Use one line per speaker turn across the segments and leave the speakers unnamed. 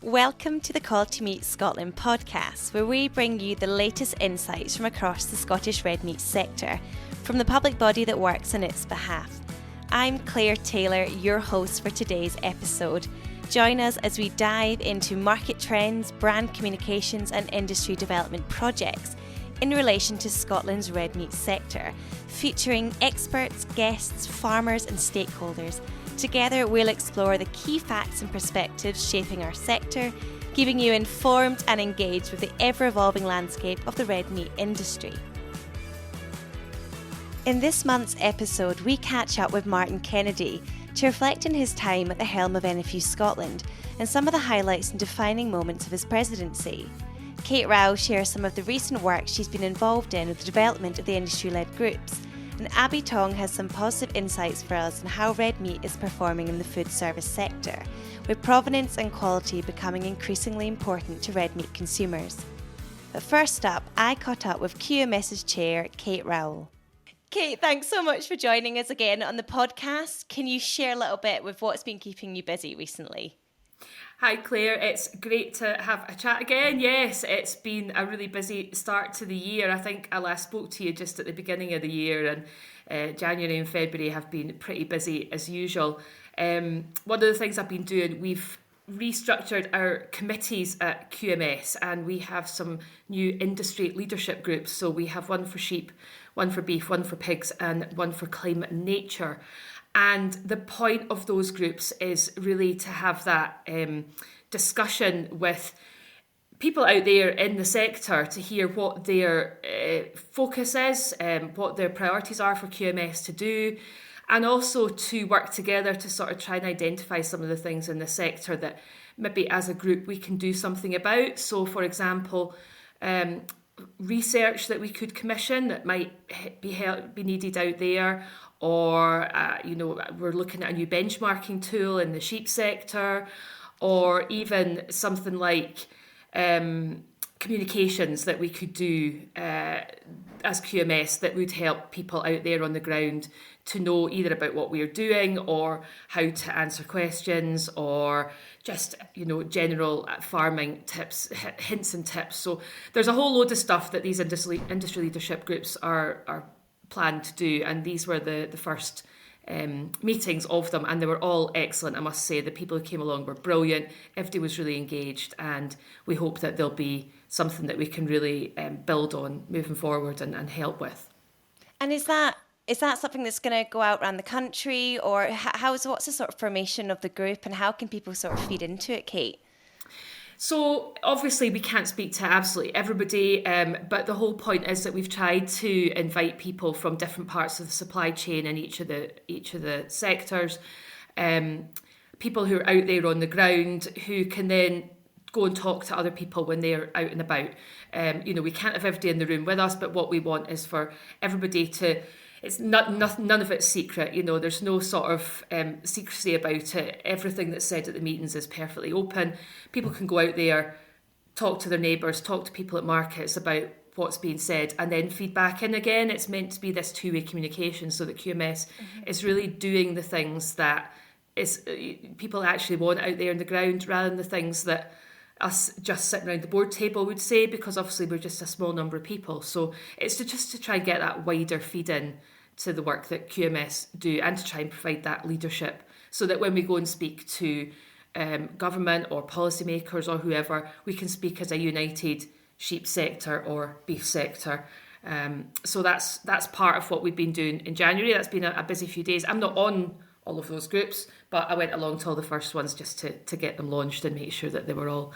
Welcome to the Quality Meat Scotland podcast, where we bring you the latest insights from across the Scottish red meat sector, from the public body that works on its behalf. I'm Claire Taylor, your host for today's episode. Join us as we dive into market trends, brand communications and industry development projects in relation to Scotland's red meat sector, featuring experts, guests, farmers and stakeholders. Together, we'll explore the key facts and perspectives shaping our sector, keeping you informed and engaged with the ever-evolving landscape of the red meat industry. In this month's episode, we catch up with Martin Kennedy to reflect on his time at the helm of NFU Scotland and some of the highlights and defining moments of his presidency. Kate Rowell shares some of the recent work she's been involved in with the development of the industry-led groups. And Tong has some positive insights for us on how red meat is performing in the food service sector, with provenance and quality becoming increasingly important to red meat consumers. But first up, I caught up with QMS's chair, Kate Rowell. Kate, thanks so much for joining us again on the podcast. Can you share a little bit with what's been keeping you busy recently?
Hi Claire, it's great to have a chat again. Yes, it's been a really busy start to the year. I think I last spoke to you just at the beginning of the year, and January and February have been pretty busy as usual. One of the things I've been doing, we've restructured our committees at QMS, and we have some new industry leadership groups. So we have one for sheep, one for beef, one for pigs and one for climate and nature. And the point of those groups is really to have that discussion with people out there in the sector to hear what their focus is, what their priorities are for QMS to do, and also to work together to sort of try and identify some of the things in the sector that maybe as a group we can do something about. So, for example, research that we could commission that might be needed out there, or we're looking at a new benchmarking tool in the sheep sector, or even something like communications that we could do as QMS that would help people out there on the ground to know either about what we're doing or how to answer questions, or just general farming tips, hints and tips. So there's a whole load of stuff that these industry leadership groups are planned to do, and these were the first meetings of them, and they were all excellent. I must say the people who came along were brilliant. Everybody was really engaged, and we hope that there'll be something that we can really build on moving forward and help with.
And is that something that's going to go out around the country, or what's the sort of formation of the group, and how can people sort of feed into it, Kate?
So obviously we can't speak to absolutely everybody, but the whole point is that we've tried to invite people from different parts of the supply chain in each of the sectors, people who are out there on the ground who can then go and talk to other people when they're out and about. We can't have everybody in the room with us, but what we want is for everybody to. It's none of it's secret, there's no sort of secrecy about it. Everything that's said at the meetings is perfectly open. People can go out there, talk to their neighbours, talk to people at markets about what's being said, and then feed back in again. It's meant to be this two-way communication so that QMS is really doing the things that people actually want out there on the ground, rather than the things that us just sitting around the board table would say, because obviously we're just a small number of people. So it's to try and get that wider feed in to the work that QMS do, and to try and provide that leadership so that when we go and speak to government or policymakers or whoever, we can speak as a united sheep sector or beef sector. So that's part of what we've been doing in January. That's been a busy few days. I'm not on all of those groups, but I went along to all the first ones just to get them launched and make sure that they were all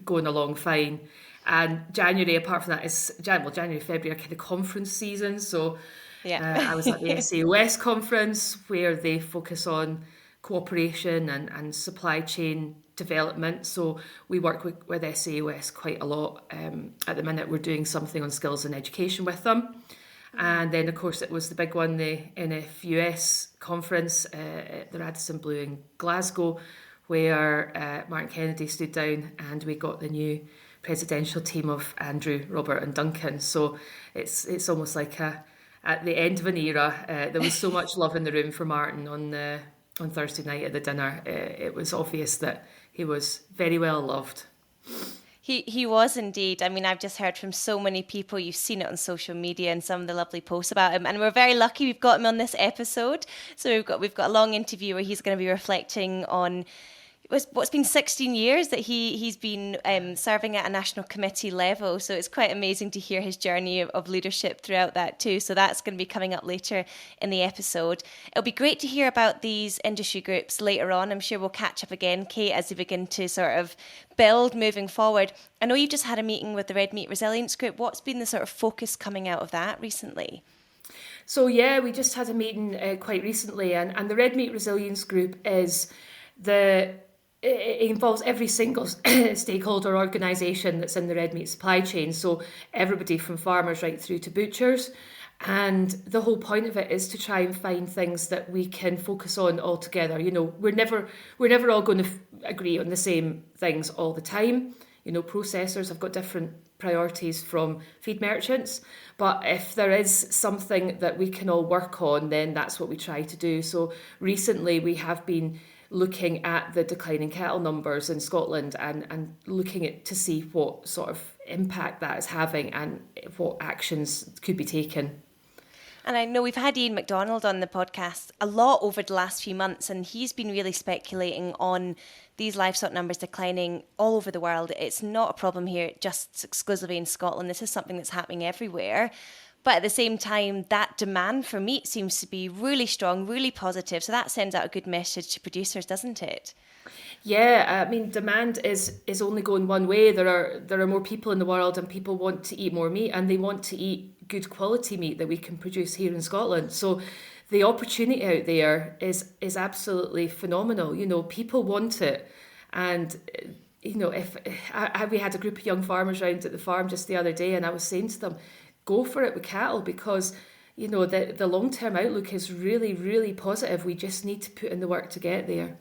going along fine. And January, apart from that, is January, February are kind of conference season. So I was at the SAOS conference, where they focus on cooperation and supply chain development. So we work with SAOS quite a lot. At the minute, we're doing something on skills and education with them. And then, of course, it was the big one, the NFUS conference at the Radisson Blu in Glasgow, where Martin Kennedy stood down, and we got the new presidential team of Andrew, Robert and Duncan. So it's almost like at the end of an era. There was so much love in the room for Martin on the on Thursday night at the dinner, it was obvious that he was very well loved.
He was indeed. I mean, I've just heard from so many people. You've seen it on social media and some of the lovely posts about him. And we're very lucky we've got him on this episode. So we've got a long interview where he's going to be reflecting on what's been 16 years that he's been serving at a national committee level. So it's quite amazing to hear his journey of leadership throughout that too. So that's going to be coming up later in the episode. It'll be great to hear about these industry groups later on. I'm sure we'll catch up again, Kate, as they begin to sort of build moving forward. I know you've just had a meeting with the Red Meat Resilience Group. What's been the sort of focus coming out of that recently?
So yeah, we just had a meeting quite recently, and the Red Meat Resilience Group is it involves every single stakeholder organisation that's in the red meat supply chain. So everybody from farmers right through to butchers. And the whole point of it is to try and find things that we can focus on all together. You know, we're never all going to agree on the same things all the time. You know, processors have got different priorities from feed merchants. But if there is something that we can all work on, then that's what we try to do. So recently we have been looking at the declining cattle numbers in Scotland and looking at to see what sort of impact that is having and what actions could be taken.
And I know we've had Ian MacDonald on the podcast a lot over the last few months, and he's been really speculating on these livestock numbers declining all over the world. It's not a problem here just exclusively in Scotland. This is something that's happening everywhere. But at the same time, that demand for meat seems to be really strong, really positive. So that sends out a good message to producers, doesn't it?
Yeah, I mean, demand is only going one way. There are more people in the world, and people want to eat more meat, and they want to eat good quality meat that we can produce here in Scotland. So the opportunity out there is absolutely phenomenal. You know, people want it. And you know, if we had a group of young farmers round at the farm just the other day, and I was saying to them, go for it with cattle, because you know the long-term outlook is really, really positive. We just need to put in the work to get there.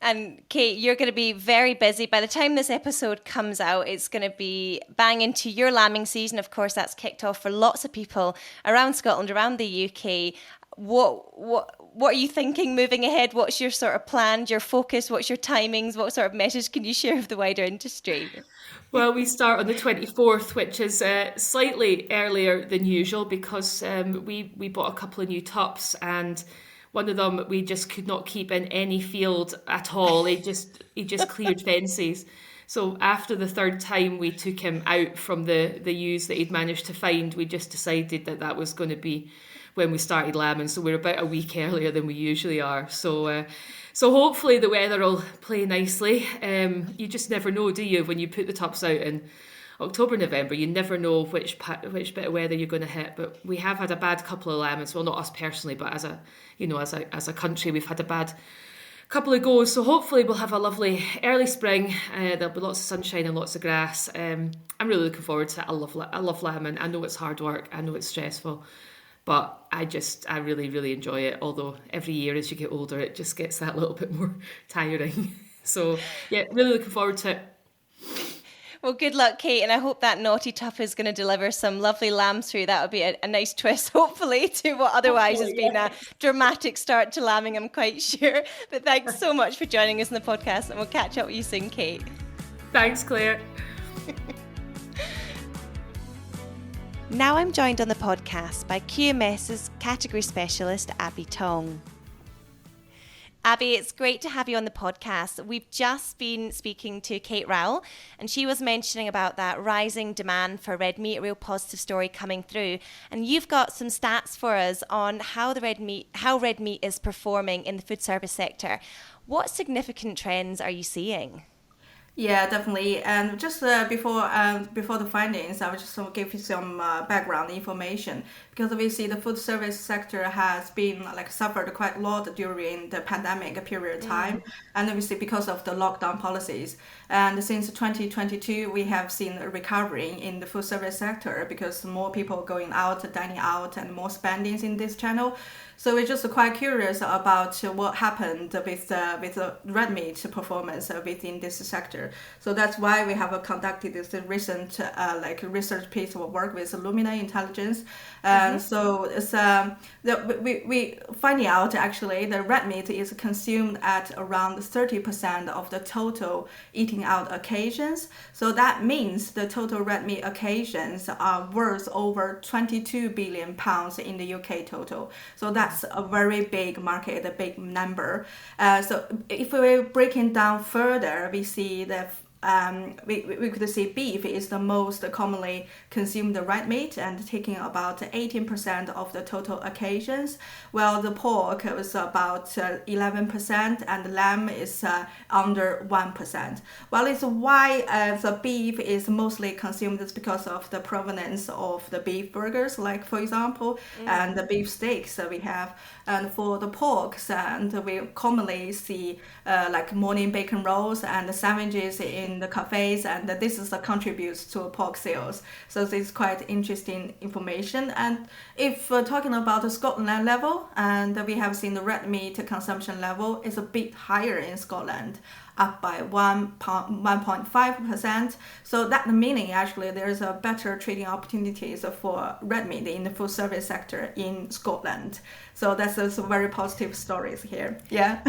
And Kate, you're going to be very busy. By the time this episode comes out, it's going to be bang into your lambing season. Of course, that's kicked off for lots of people around Scotland, around the UK. What are you thinking moving ahead? What's your sort of plan, your focus? What's your timings? What sort of message can you share with the wider industry?
Well, we start on the 24th, which is slightly earlier than usual because we bought a couple of new tups, and one of them we just could not keep in any field at all. He just cleared fences. So after the third time we took him out from the ewes that he'd managed to find, we just decided that was going to be when we started lambing. So we're about a week earlier than we usually are. So hopefully the weather will play nicely. You just never know, do you? When you put the tups out in October, November, you never know which bit of weather you're going to hit. But we have had a bad couple of lambings. Well, not us personally, but as a country, we've had a bad couple of goes. So hopefully we'll have a lovely early spring. There'll be lots of sunshine and lots of grass. I'm really looking forward to it. I love lambing. I know it's hard work. I know it's stressful. But I really, really enjoy it. Although every year as you get older, it just gets that little bit more tiring. So yeah, really looking forward to it.
Well, good luck, Kate, and I hope that naughty tup is going to deliver some lovely lambs through. That would be a nice twist, hopefully, to what otherwise has been a dramatic start to lambing, I'm quite sure. But thanks so much for joining us on the podcast, and we'll catch up with you soon, Kate.
Thanks, Claire.
Now I'm joined on the podcast by QMS's category specialist, Abby Tong. Abby, it's great to have you on the podcast. We've just been speaking to Kate Rowell, and she was mentioning about that rising demand for red meat, a real positive story coming through. And you've got some stats for us on how red meat is performing in the food service sector. What significant trends are you seeing?
Yeah, definitely. And just before the findings, I would just give you some background information, because we see the food service sector has been suffered quite a lot during the pandemic period of time, and obviously because of the lockdown policies. And since 2022, we have seen a recovery in the food service sector because more people going out, dining out, and more spendings in this channel. So we're just quite curious about what happened with the red meat performance within this sector. So that's why we have conducted this recent research piece of work with Lumina Intelligence. So it's we finding out actually the red meat is consumed at around 30% of the total eating out occasions. So that means the total red meat occasions are worth over 22 billion pounds in the UK total. So that's a very big market, a big number. So if we're breaking down further, we see that we could see beef is the most commonly consumed red meat and taking about 18% of the total occasions, while the pork is about 11% and lamb is under 1%. Well, it's why the beef is mostly consumed is because of the provenance of the beef burgers, like for example, and the beef steaks that we have. And for the porks, and we commonly see like morning bacon rolls and sandwiches in the cafes, and this is contributes to pork sales. So this is quite interesting information. And if talking about the Scotland level, and we have seen the red meat consumption level is a bit higher in Scotland, up by 1.5%. So that meaning actually there's a better trading opportunities for red meat in the food service sector in Scotland. So that's some very positive stories here. Yeah.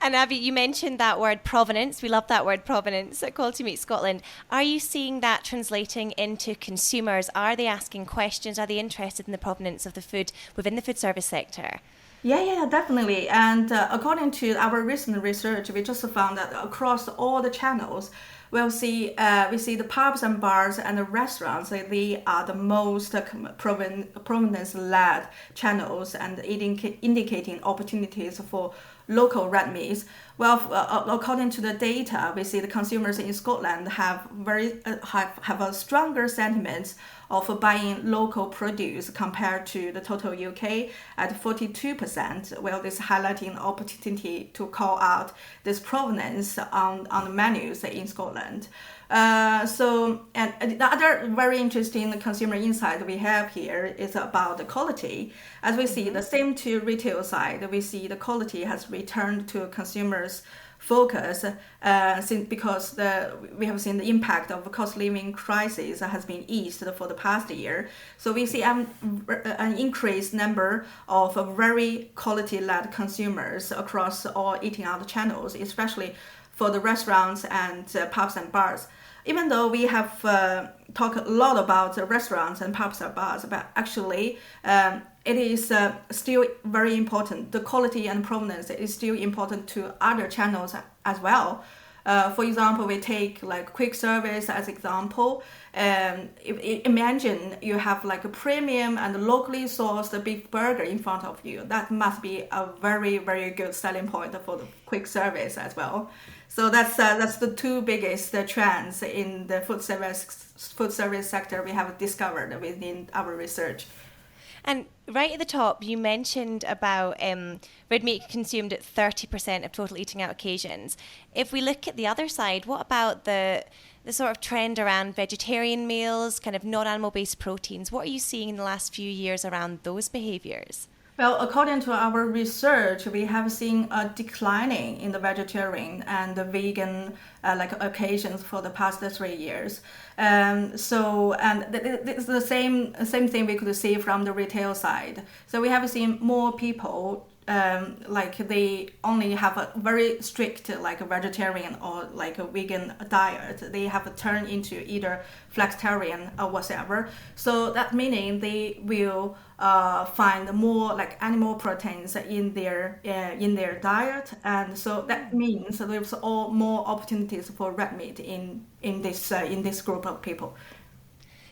and Abby, you mentioned that word provenance. We love that word provenance at Quality Meat Scotland. Are you seeing that translating into consumers? Are they asking questions? Are they interested in the provenance of the food within the food service sector?
Yeah, definitely. And according to our recent research, we just found that across all the channels, we see the pubs and bars and the restaurants. They are the most provenance-led channels and indicating opportunities for local red meats. Well, according to the data, we see the consumers in Scotland have a stronger sentiment of buying local produce compared to the total UK at 42%. Well, this highlighting opportunity to call out this provenance on the menus in Scotland. And the other very interesting consumer insight we have here is about the quality. As we see, the same to retail side, we see the quality has returned to consumers' focus because we have seen the impact of the cost living crisis has been eased for the past year. So we see an increased number of very quality-led consumers across all eating out channels, especially for the restaurants and pubs and bars. Even though we have talked a lot about restaurants and pubs and bars, but actually it is still very important. The quality and provenance is still important to other channels as well. For example, we take like quick service as example. Imagine you have like a premium and locally sourced beef burger in front of you. That must be a very, very good selling point for the quick service as well. So that's the two biggest trends in the food service sector we have discovered within our research.
And right at the top, you mentioned about red meat consumed at 30% of total eating out occasions. If we look at the other side, what about the sort of trend around vegetarian meals, kind of non-animal based proteins? What are you seeing in the last few years around those behaviours?
Well, according to our research, we have seen a declining in the vegetarian and the vegan occasions for the past 3 years. It's the same thing we could see from the retail side. So we have seen more people they only have a very strict vegetarian or a vegan diet. They have turned into either flexitarian or whatever. So that meaning they will find more animal proteins in their diet, and so that means there's all more opportunities for red meat in this group of people.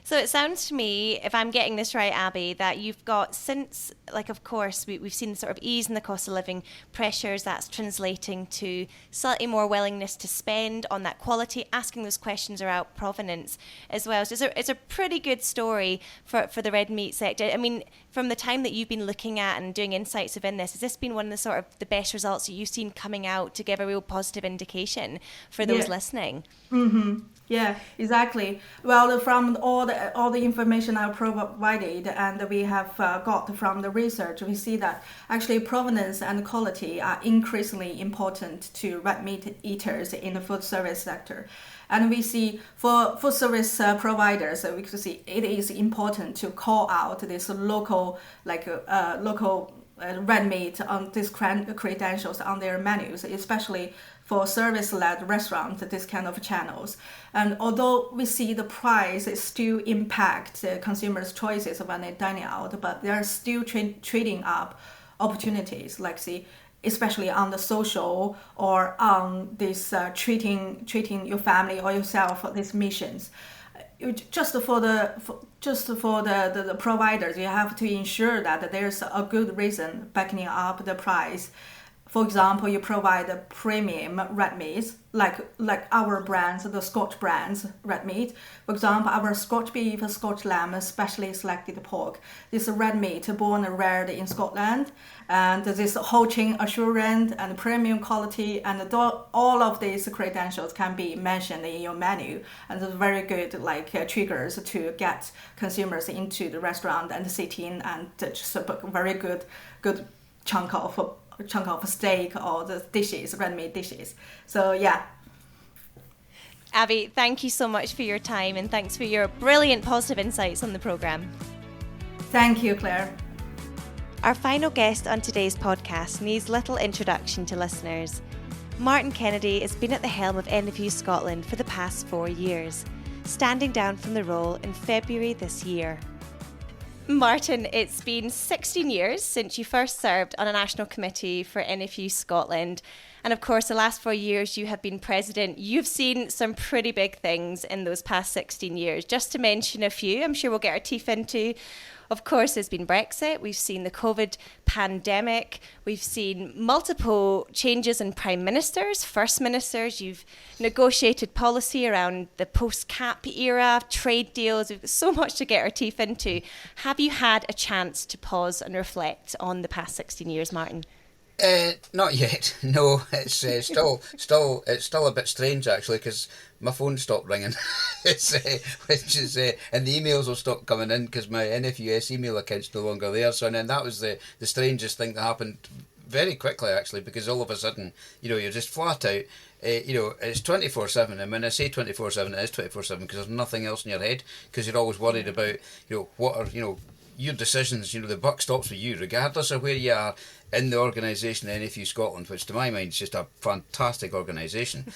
So it sounds to me, if I'm getting this right, Abby, that you've got since, of course, we've seen sort of ease in the cost of living pressures, that's translating to slightly more willingness to spend on that quality, asking those questions about provenance as well. So it's a pretty good story for the red meat sector. I mean, from the time that you've been looking at and doing insights within this, has this been one of the sort of the best results that you've seen coming out to give a real positive indication for those listening?
Mm-hmm. Yeah, exactly. Well, from all the all the information I provided and we have got from the research, we see that actually provenance and quality are increasingly important to red meat eaters in the food service sector. And we see for food service providers, we can see it is important to call out this local, local red meat on these credentials on their menus, especially for service-led restaurants, this kind of channels. And although we see the price still impact consumers' choices when they're dining out, but they're still trading up opportunities, like see, especially on the social or on this treating your family or yourself for these missions. Just for the providers, you have to ensure that there's a good reason backing up the price. For example, you provide a premium red meat, like our brands, the Scotch brands red meat. For example, our Scotch beef, Scotch lamb, specially selected pork. This red meat born and reared in Scotland, and this whole chain assurance and premium quality, and all of these credentials can be mentioned in your menu, and it's very good triggers to get consumers into the restaurant and sit in and just a very good chunk of steak or the dishes, red meat dishes. So yeah.
Abby, thank you so much for your time and thanks for your brilliant positive insights on the programme.
Thank you, Claire.
Our final guest on today's podcast needs little introduction to listeners. Martin Kennedy has been at the helm of NFU Scotland for the past 4 years, standing down from the role in February this year. Martin, it's been 16 years since you first served on a national committee for NFU Scotland. And of course, the last 4 years you have been president. You've seen some pretty big things in those past 16 years. Just to mention a few, I'm sure we'll get our teeth into. Of course, there's been Brexit. We've seen the COVID pandemic. We've seen multiple changes in prime ministers, first ministers. You've negotiated policy around the post-cap era, trade deals. We've got so much to get our teeth into. Have you had a chance to pause and reflect on the past 16 years, Martin?
Not yet. No, it's still a bit strange actually, because my phone stopped ringing. And the emails will stop coming in because my NFUS email account's no longer there. So, and then that was the strangest thing that happened very quickly actually, because all of a sudden, you're just flat out. It's 24/7, and when I say 24/7, it is 24/7 because there's nothing else in your head, because you're always worried about what are your decisions. The buck stops with you, regardless of where you are in the organisation NFU Scotland, which to my mind is just a fantastic organisation.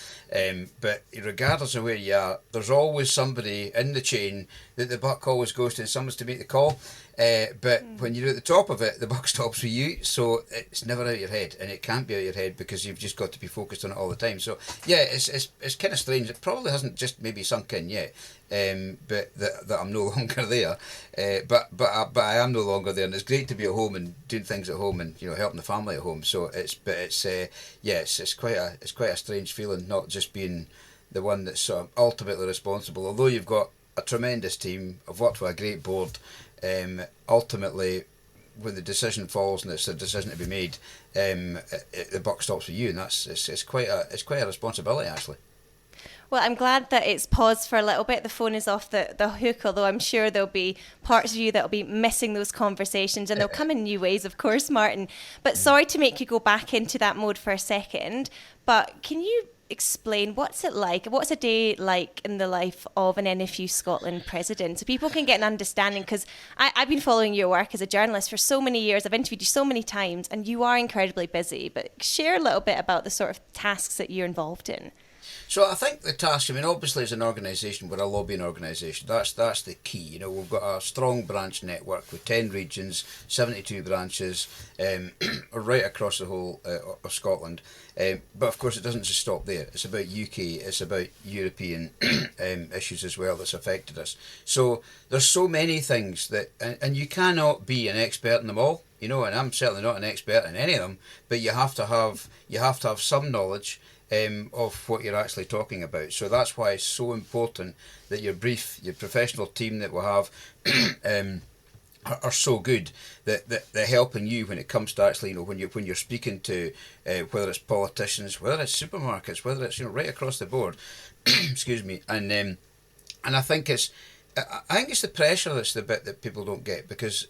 But regardless of where you are, there's always somebody in the chain that the buck always goes to, and someone's to make the call. But when you're at the top of it, the buck stops with you, so it's never out of your head, and it can't be out of your head because you've just got to be focused on it all the time. So yeah, it's kind of strange. It probably hasn't just maybe sunk in yet, but that I'm no longer there. But I am no longer there, and it's great to be at home and doing things at home and helping the family at home. So it's quite a strange feeling, not just being the one that's sort of ultimately responsible. Although you've got a tremendous team, I've worked with a great board. Ultimately, when the decision falls and it's a decision to be made, the buck stops with you, and it's quite a responsibility actually.
Well, I'm glad that it's paused for a little bit. The phone is off the hook, although I'm sure there'll be parts of you that'll be missing those conversations, and they'll come in new ways, of course, Martin. But sorry to make you go back into that mode for a second, but can you explain what's a day like in the life of an NFU Scotland president, so people can get an understanding, because I've been following your work as a journalist for so many years. I've interviewed you so many times, and you are incredibly busy, but share a little bit about the sort of tasks that you're involved in.
So I think the task, obviously as an organisation, we're a lobbying organisation. That's the key. We've got a strong branch network with 10 regions, 72 branches, right across the whole of Scotland. But of course it doesn't just stop there. It's about UK, it's about European issues as well that's affected us. So there's so many things that, and you cannot be an expert in them all, and I'm certainly not an expert in any of them, but you have to have some knowledge of what you're actually talking about. So that's why it's so important that your professional team that we have are so good that they're helping you when it comes to actually, when you're speaking to whether it's politicians, whether it's supermarkets, whether it's right across the board. Excuse me. And I think I think it's the pressure that's the bit that people don't get, because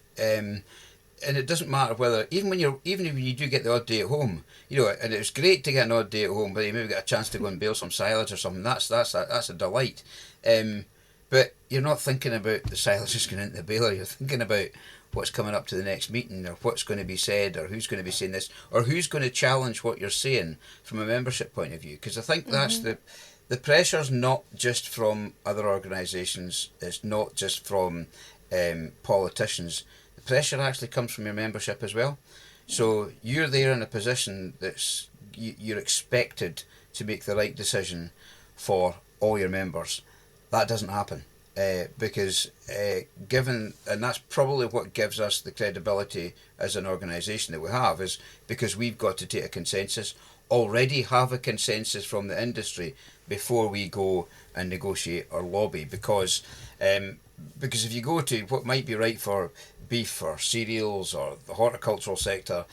and it doesn't matter whether, even when you do get the odd day at home, and it's great to get an odd day at home, but you maybe get a chance to go and bale some silage or something. That's a delight. But you're not thinking about the silage just going into the baler. You're thinking about what's coming up to the next meeting, or what's going to be said, or who's going to be saying this, or who's going to challenge what you're saying from a membership point of view. Because I think that's the pressure's not just from other organisations. It's not just from politicians. The pressure actually comes from your membership as well. So you're there in a position that's you're expected to make the right decision for all your members. That doesn't happen because and that's probably what gives us the credibility as an organisation that we have, is because we've got to take a consensus, already have a consensus from the industry before we go and negotiate or lobby, because if you go to what might be right for beef or cereals or the horticultural sector,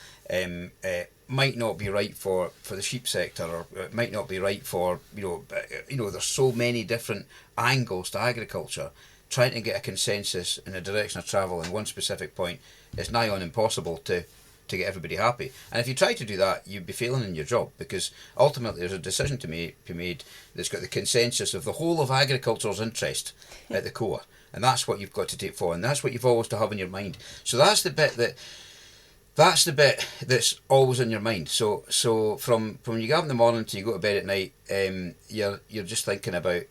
might not be right for the sheep sector, or it might not be right for there's so many different angles to agriculture. Trying to get a consensus in a direction of travel in one specific point is nigh on impossible to get everybody happy. And if you try to do that, you'd be failing in your job, because ultimately there's a decision to be made that's got the consensus of the whole of agriculture's interest at the core. And that's what you've got to take forward, and that's what you've always to have in your mind. So that's the bit that's always in your mind. So from when you get up in the morning till you go to bed at night, you're just thinking about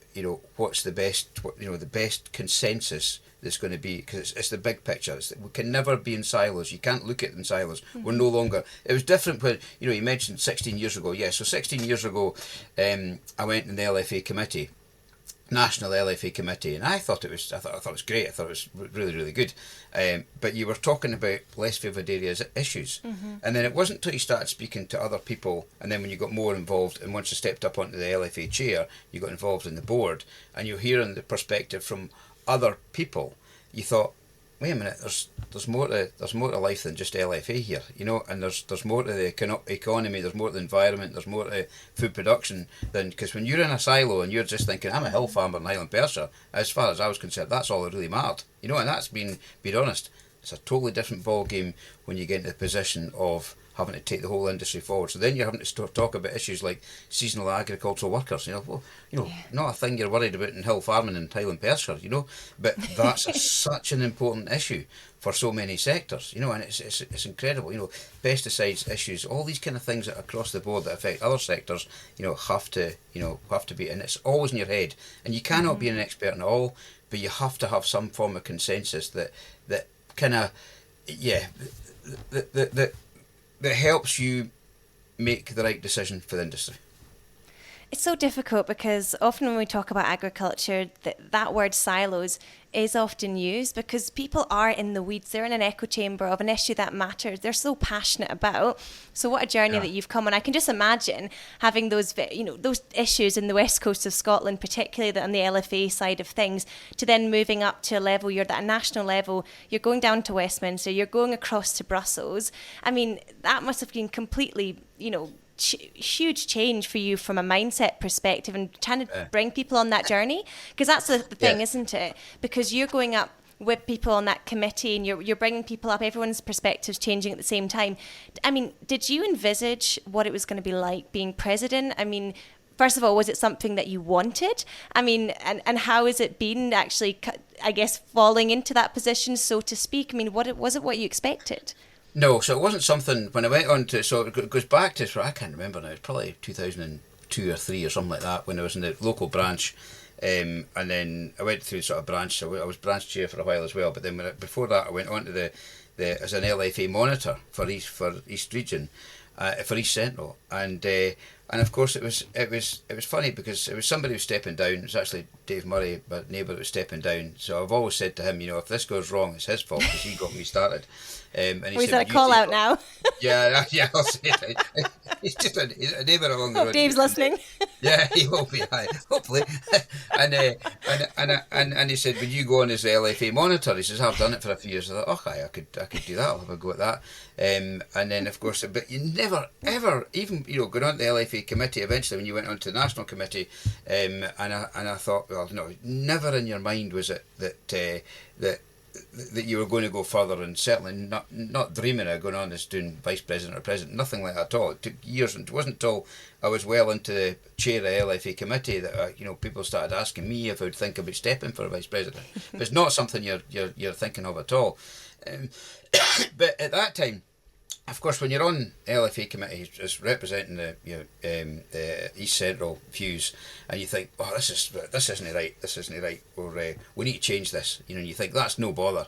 what's the best consensus that's going to be, because it's the big picture. We can never be in silos. You can't look at it in silos. We're no longer. It was different when you mentioned 16 years ago. Yeah, so 16 years ago, I went in the LFA committee. National LFA committee, and I thought it was great. I thought it was really, really good. But you were talking about less favoured areas issues, and then it wasn't until you started speaking to other people, and then when you got more involved, and once you stepped up onto the LFA chair, you got involved in the board, and you're hearing the perspective from other people. You thought, wait a minute, there's more to life than just LFA here, and there's more to the economy, there's more to the environment, there's more to food production than, because when you're in a silo and you're just thinking, I'm a hill farmer in Highland Perthshire, as far as I was concerned, that's all that really mattered, and that's being honest. It's a totally different ball game when you get into the position of having to take the whole industry forward. So then you're having to talk about issues like seasonal agricultural workers. Not a thing you're worried about in hill farming in Highland Perthshire, but that's such an important issue for so many sectors, and it's incredible. Pesticides issues, all these kind of things that are across the board that affect other sectors, have to be, and it's always in your head, and you cannot be an expert in all, but you have to have some form of consensus that kind of that helps you make the right decision for the industry.
It's so difficult because often when we talk about agriculture, that word silos is often used because people are in the weeds. They're in an echo chamber of an issue that matters. They're so passionate about. So what a journey that you've come on. I can just imagine having those issues in the west coast of Scotland, particularly on the LFA side of things, to then moving up to a level, you're at a national level, you're going down to Westminster, you're going across to Brussels. I mean, that must have been completely, huge change for you from a mindset perspective, and trying to bring people on that journey, because that's the thing, isn't it? Because you're going up with people on that committee and you're bringing people up, everyone's perspectives changing at the same time. I mean, did you envisage what it was going to be like being president? I mean, first of all, was it something that you wanted? I mean, and how has it been actually, I guess, falling into that position, so to speak? I mean, was it what you expected?
No, so it wasn't something, when I went on to, so it goes back to, I can't remember now, it's probably 2002 or 3 or something like that, when I was in the local branch, and then I went through sort of branch, so I was branch chair for a while as well, but then before that I went on to the as an LFA monitor for East Region, for East Central, and of course it was funny because it was somebody who was stepping down. It was actually Dave Murray, my neighbour, that was stepping down. So I've always said to him, if this goes wrong, it's his fault because he got me started. And he
said, that a call out now?
Yeah, I'll say it. he's just a neighbour along the road.
Hope Dave's listening.
Yeah, he will be. Hopefully. And he said, "Would you go on as the LFA monitor?" He says, "I've done it for a few years." I thought, I could do that. I'll have a go at that. And then, of course, but you never ever even going on to the LFA committee. Eventually, when you went on to the national committee, and I thought, well, no, never in your mind was it that you were going to go further, and certainly not dreaming of going on as doing vice president or president, nothing like that at all. It took years, and it wasn't until I was well into the chair of the LFA committee that people started asking me if I would think about stepping for a vice president. But it's not something you're thinking of at all. But at that time, of course, when you're on LFA committee as representing the East Central views, and you think, oh, this isn't right, or we need to change this, and you think that's no bother,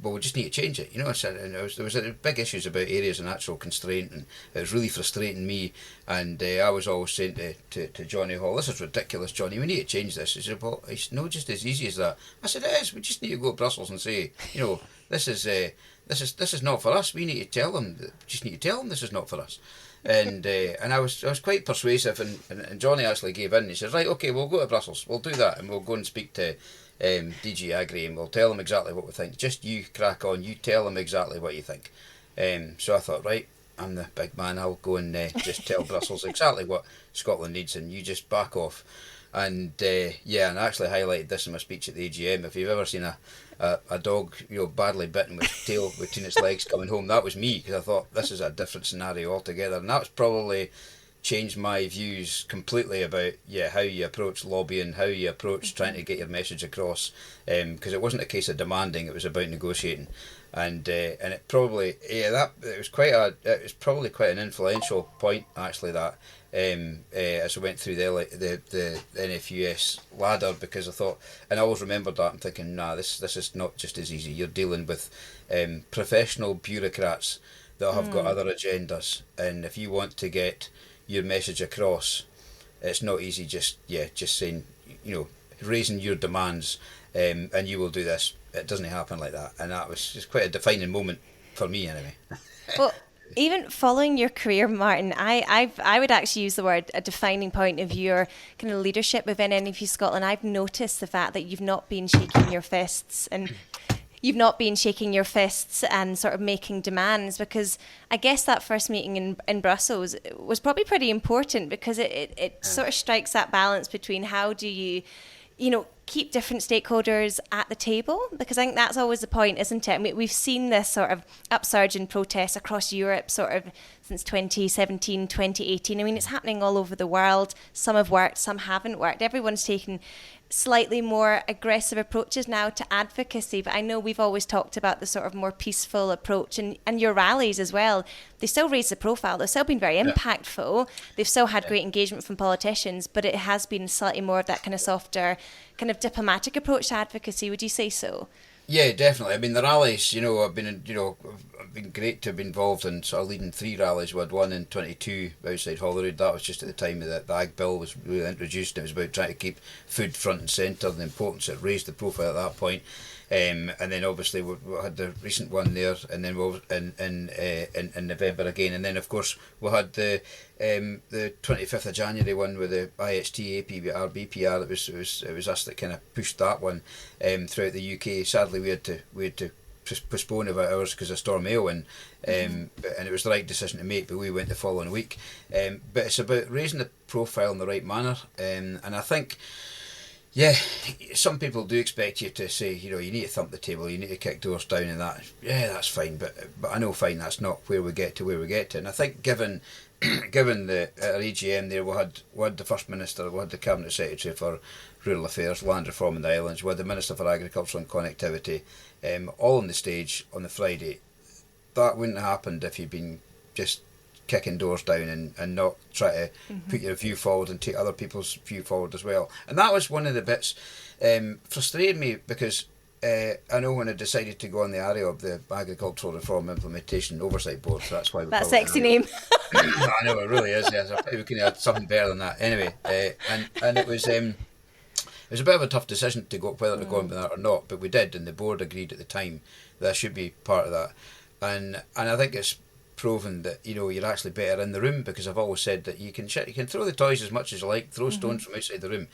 well, we just need to change it, and there was big issues about areas of natural constraint, and it was really frustrating me, and I was always saying to Johnny Hall, "This is ridiculous, Johnny, we need to change this." He said, "Well, it's not just as easy as that." I said, "It is, we just need to go to Brussels and say, this is not for us. We need to tell them. Just need to tell them this is not for us." And I was quite persuasive, and Johnny actually gave in. He said, "Right, okay, we'll go to Brussels. We'll do that, and we'll go and speak to DG Agri, and we'll tell them exactly what we think. Just you crack on. You tell them exactly what you think." So I thought, right, I'm the big man. I'll go and just tell Brussels exactly what Scotland needs, and you just back off. And and I actually highlighted this in my speech at the AGM. If you've ever seen a dog, badly bitten with tail between its legs coming home, that was me, because I thought this is a different scenario altogether, and that's probably changed my views completely about how you approach lobbying, how you approach trying to get your message across, because it wasn't a case of demanding; it was about negotiating, and it probably it was probably quite an influential point actually that. As I went through the NFUS ladder, because I thought, and I always remembered that, and thinking, nah, this is not just as easy. You're dealing with professional bureaucrats that have got other agendas, and if you want to get your message across, it's not easy just saying, raising your demands, and you will do this. It doesn't happen like that, and that was just quite a defining moment for me anyway.
Well, even following your career, Martin, I would actually use the word a defining point of your kind of leadership within NFU Scotland. I've noticed the fact that you've not been shaking your fists and sort of making demands, because I guess that first meeting in Brussels was probably pretty important, because it sort of strikes that balance between how do you keep different stakeholders at the table, because I think that's always the point, isn't it? I mean, we've seen this sort of upsurge in protests across Europe sort of since 2017, 2018. I mean, it's happening all over the world. Some have worked, some haven't worked. Everyone's taken slightly more aggressive approaches now to advocacy, but I know we've always talked about the sort of more peaceful approach, and your rallies as well, they still raise the profile, they've still been very impactful, they've still had great engagement from politicians, but it has been slightly more of that kind of softer, kind of diplomatic approach to advocacy. Would you say so?
Yeah, definitely. I mean, the rallies, I've been great to have been involved in sort of leading 3 rallies. We had one in 22 outside Holyrood. That was just at the time that the Ag Bill was really introduced. It was about trying to keep food front and centre, and the importance it raised the profile at that point. And then obviously we had the recent one there, and then in November again, and then of course we had the 25th of January one with the IHT RBPR. It was us that kind of pushed that one throughout the UK. Sadly, we had to postpone about ours because of Storm Aowen, and it was the right decision to make, but we went the following week. But it's about raising the profile in the right manner, and I think. Yeah, some people do expect you to say, you need to thump the table, you need to kick doors down, and that's fine, but I know fine, that's not where we get to. And I think given the our AGM there, we had the First Minister, we had the Cabinet Secretary for Rural Affairs, Land Reform and the Islands, we had the Minister for Agriculture and Connectivity, all on the stage on the Friday. That wouldn't have happened if you'd been just kicking doors down and not try to put your view forward and take other people's view forward as well. And that was one of the bits frustrated me, because I know when I decided to go on the area of the Agricultural Reform Implementation Oversight Board, so that's why we
that sexy name.
I know, it really is. Yes, we can have something better than that. Anyway, and it was a bit of a tough decision to go whether to go on with that or not, but we did, and the board agreed at the time that I should be part of that. And I think it's proven that you're actually better in the room, because I've always said that you can throw the toys as much as you like, throw stones from outside the room,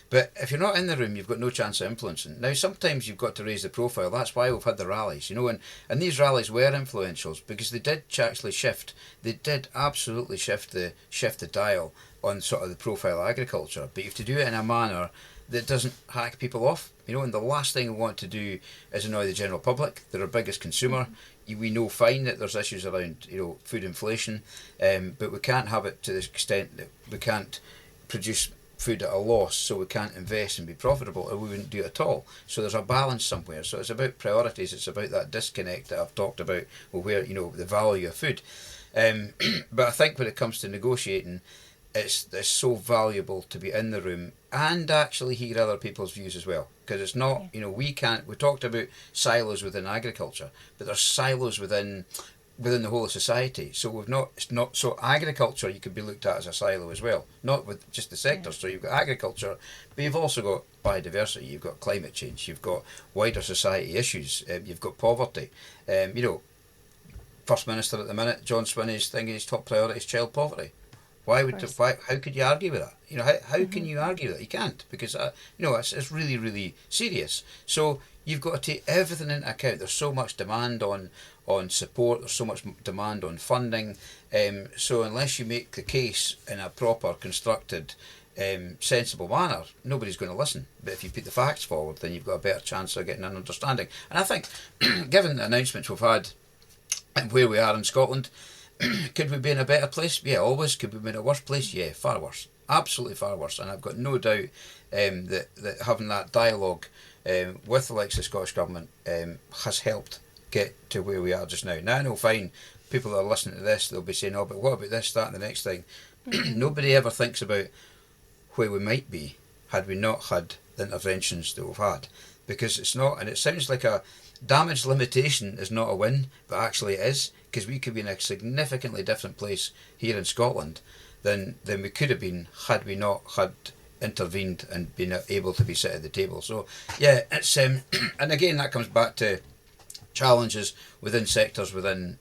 but if you're not in the room, you've got no chance of influencing. Now, sometimes you've got to raise the profile. That's why we've had the rallies, and these rallies were influential because they did actually shift. They did absolutely shift the dial on sort of the profile of agriculture, but you have to do it in a manner that doesn't hack people off. And the last thing we want to do is annoy the general public. They're our biggest consumer. We know fine that there's issues around food inflation, but we can't have it to the extent that we can't produce food at a loss, so we can't invest and be profitable, or we wouldn't do it at all. So there's a balance somewhere. So it's about priorities. It's about that disconnect that I've talked about, where the value of food. But I think when it comes to negotiating, it's so valuable to be in the room and actually hear other people's views as well, because it's not we talked about silos within agriculture, but there's silos within the whole of society. So so agriculture, you could be looked at as a silo as well, not with just the sectors. So you've got agriculture, but you've also got biodiversity, you've got climate change, you've got wider society issues, you've got poverty. First Minister at the minute, John Swinney's thinking his top priority is child poverty. How could you argue with that? How can you argue with that? You can't, because it's really, really serious. So you've got to take everything into account. There's so much demand on support. There's so much demand on funding. So unless you make the case in a proper, constructed, sensible manner, nobody's going to listen. But if you put the facts forward, then you've got a better chance of getting an understanding. And I think, given the announcements we've had and where we are in Scotland, could we be in a better place? Yeah, always. Could we be in a worse place? Yeah, far worse. Absolutely far worse. And I've got no doubt that having that dialogue with the likes of the Scottish Government has helped get to where we are just now. Now I know, fine, people that are listening to this, they'll be saying, oh, but what about this, that and the next thing? Nobody ever thinks about where we might be had we not had the interventions that we've had. Because it's not, and it sounds like a damage limitation is not a win, but actually it is, because we could be in a significantly different place here in Scotland than we could have been had we not had intervened and been able to be sit at the table. So yeah, it's and again that comes back to challenges within sectors within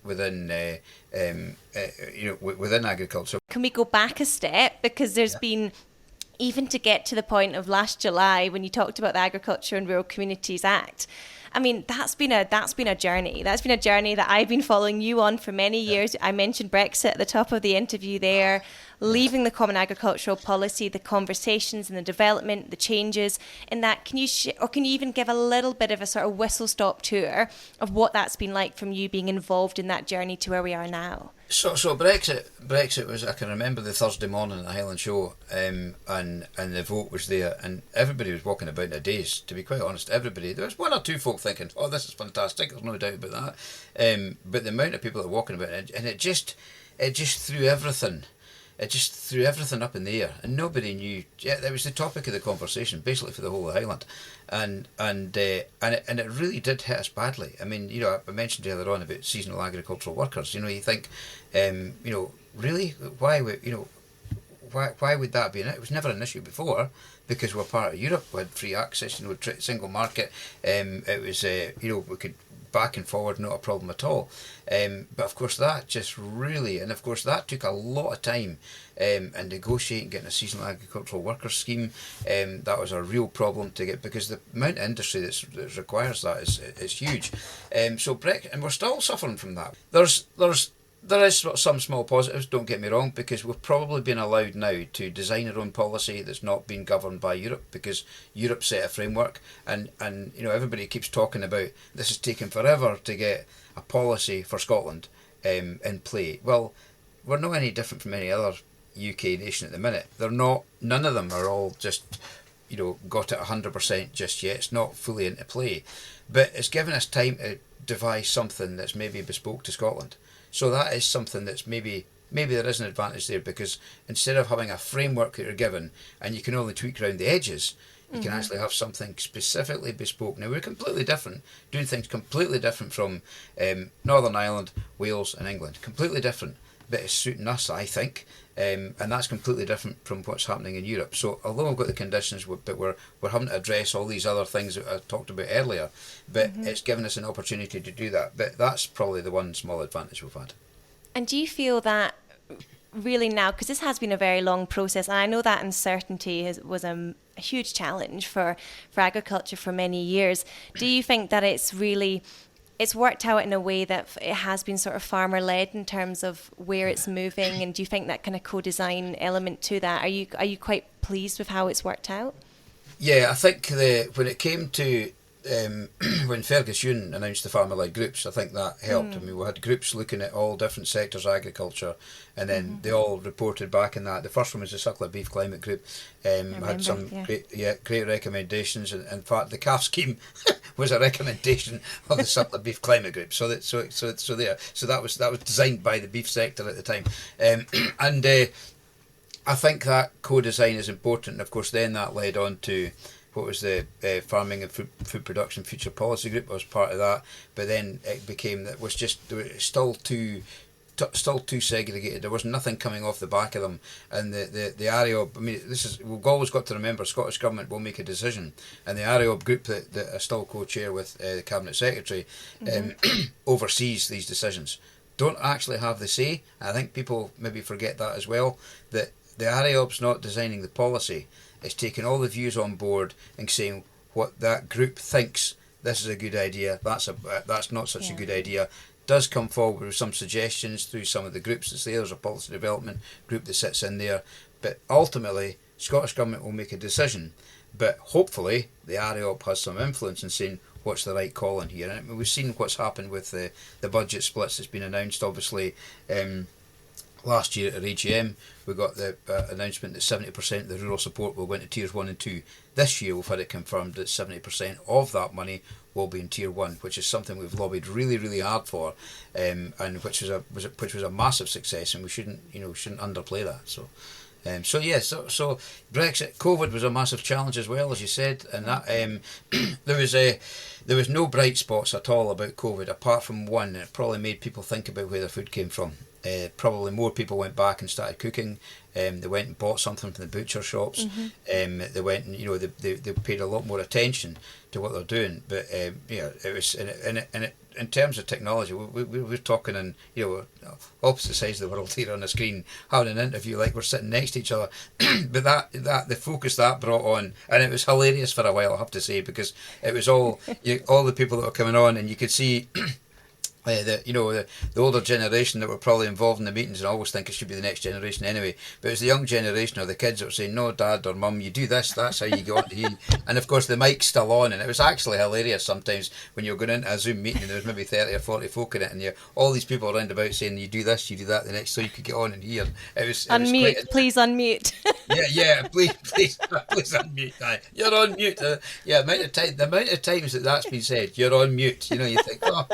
agriculture.
Can we go back a step, because there's been, even to get to the point of last July when you talked about the Agriculture and Rural Communities Act? I mean, that's been a journey. That's been a journey that I've been following you on for many years. I mentioned Brexit at the top of the interview there, leaving the Common Agricultural Policy, the conversations and the development, the changes in that. Can you even give a little bit of a sort of whistle-stop tour of what that's been like from you being involved in that journey to where we are now?
So Brexit was, I can remember the Thursday morning at the Highland Show, and the vote was there, and everybody was walking about in a daze, to be quite honest. Everybody, there was one or two folk thinking, oh, this is fantastic, there's no doubt about that, but the amount of people that were walking about it, and it just threw everything. It just threw everything up in the air, and nobody knew. Yeah, that was the topic of the conversation, basically for the whole of the Highland, and it really did hit us badly. I mean, I mentioned earlier on about seasonal agricultural workers. You think, really, why would that be? It was never an issue before, because we're part of Europe. We had free access, single market. It was, we could back and forward, not a problem at all. But of course that just really, and of course that took a lot of time, and negotiating, getting a seasonal agricultural workers scheme. That was a real problem to get, because the amount of industry that requires that is huge. So Brexit, and we're still suffering from that. There is some small positives, don't get me wrong, because we've probably been allowed now to design our own policy that's not being governed by Europe, because Europe set a framework, and everybody keeps talking about this is taking forever to get a policy for Scotland in play. Well, we're not any different from any other UK nation at the minute. They're not. None of them are all just got it 100% just yet. It's not fully into play, but it's given us time to devise something that's maybe bespoke to Scotland. So that is something that's maybe there is an advantage there, because instead of having a framework that you're given and you can only tweak around the edges, you can actually have something specifically bespoke. Now, we're completely different, doing things completely different from Northern Ireland, Wales and England. Completely different, but it's suiting us, I think, and that's completely different from what's happening in Europe. So although we've got the conditions, but we're having to address all these other things that I talked about earlier, but it's given us an opportunity to do that. But that's probably the one small advantage we've had.
And do you feel that really now, because this has been a very long process, and I know that uncertainty was a huge challenge for agriculture for many years, do you think that it's worked out in a way that it has been sort of farmer-led in terms of where it's moving, and do you think that kind of co-design element to that, are you quite pleased with how it's worked out?
Yeah, I think when it came to when Fergus Ewing announced the farmer-led groups, I think that helped. I mean, we had groups looking at all different sectors of agriculture, and then they all reported back in that. The first one was the Suckler Beef Climate Group. Had some great recommendations, and in fact, the calf scheme was a recommendation of the Suckler Beef Climate Group. So that was designed by the beef sector at the time, and I think that co-design is important. And of course, then that led on to what was the Farming and Food Production Future Policy Group. I was part of that, but then it became that was just still too segregated. There was nothing coming off the back of them, and the AREOB. I mean, we've always got to remember Scottish Government will make a decision, and the AREOB group that I still co-chair with the Cabinet Secretary oversees these decisions. Don't actually have the say. I think people maybe forget that as well. That the AREOB's not designing the policy. It's taking all the views on board and saying what that group thinks. This is a good idea. That's not such a good idea. Does come forward with some suggestions through some of the groups that's there. There's a policy development group that sits in there. But ultimately, Scottish Government will make a decision. But hopefully, the AREOB has some influence in saying what's the right call in here. And we've seen what's happened with the budget splits that's been announced, obviously. Last year at AGM, we got the announcement that 70% of the rural support will go into Tiers 1 and 2. This year, we've had it confirmed that 70% of that money will be in Tier 1, which is something we've lobbied really, really hard for, and which was a massive success, and we shouldn't underplay that. So Brexit, COVID was a massive challenge as well, as you said, and that there was no bright spots at all about COVID apart from one. It probably made people think about where their food came from. Probably more people went back and started cooking. They went and bought something from the butcher shops. They went and they paid a lot more attention to what they're doing. But it was in terms of technology, we're talking in opposite sides of the world here on the screen, having an interview like we're sitting next to each other. But that the focus that brought on, and it was hilarious for a while, I have to say, because it was all the people that were coming on, and you could see. The older generation that were probably involved in the meetings, and I always think it should be the next generation anyway, but it was the young generation or the kids that were saying, no, Dad or Mum, you do this, that's how you go on to here. And of course the mic's still on, and it was actually hilarious sometimes when you were going into a Zoom meeting and there was maybe 30 or 40 folk in it, and all these people around about saying, you do this, you do that, the next, so you could get on and hear.
Unmute, please unmute.
please unmute. You're on mute. The amount of times that's been said, you're on mute. You think, oh,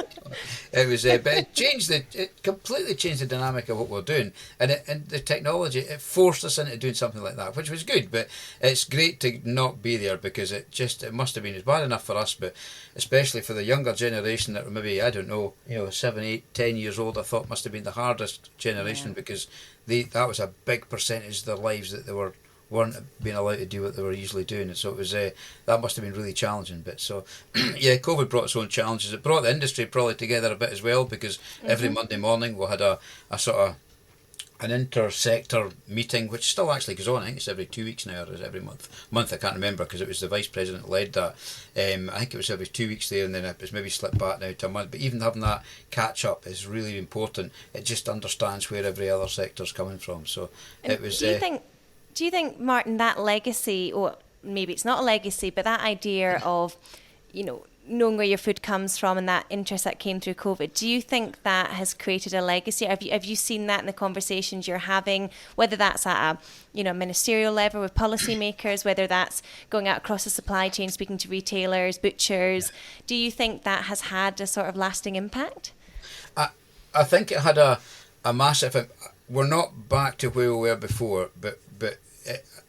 it was, but it completely changed the dynamic of what we're doing, and the technology, it forced us into doing something like that, which was good. But it's great to not be there, because it must have been bad enough for us, but especially for the younger generation that were maybe 7, 8, 10 years old. I thought must have been the hardest generation, because that was a big percentage of their lives that they weren't being allowed to do what they were usually doing, and so it was that must have been really challenging. But so COVID brought its own challenges. It brought the industry probably together a bit as well, because every Monday morning we had a sort of an inter-sector meeting, which still actually goes on. I think it's every 2 weeks now, or is it every month I can't remember, because it was the Vice President led that. I think it was every 2 weeks there, and then it's maybe slipped back now to a month, but even having that catch up is really important. It just understands where every other sector's coming from. So it was
Do you think, Martin, that legacy, or maybe it's not a legacy, but that idea of, knowing where your food comes from and that interest that came through COVID, do you think that has created a legacy? Have you seen that in the conversations you're having, whether that's at a ministerial level with policymakers, whether that's going out across the supply chain, speaking to retailers, butchers? Do you think that has had a sort of lasting impact?
I think it had a massive. We're not back to where we were before, but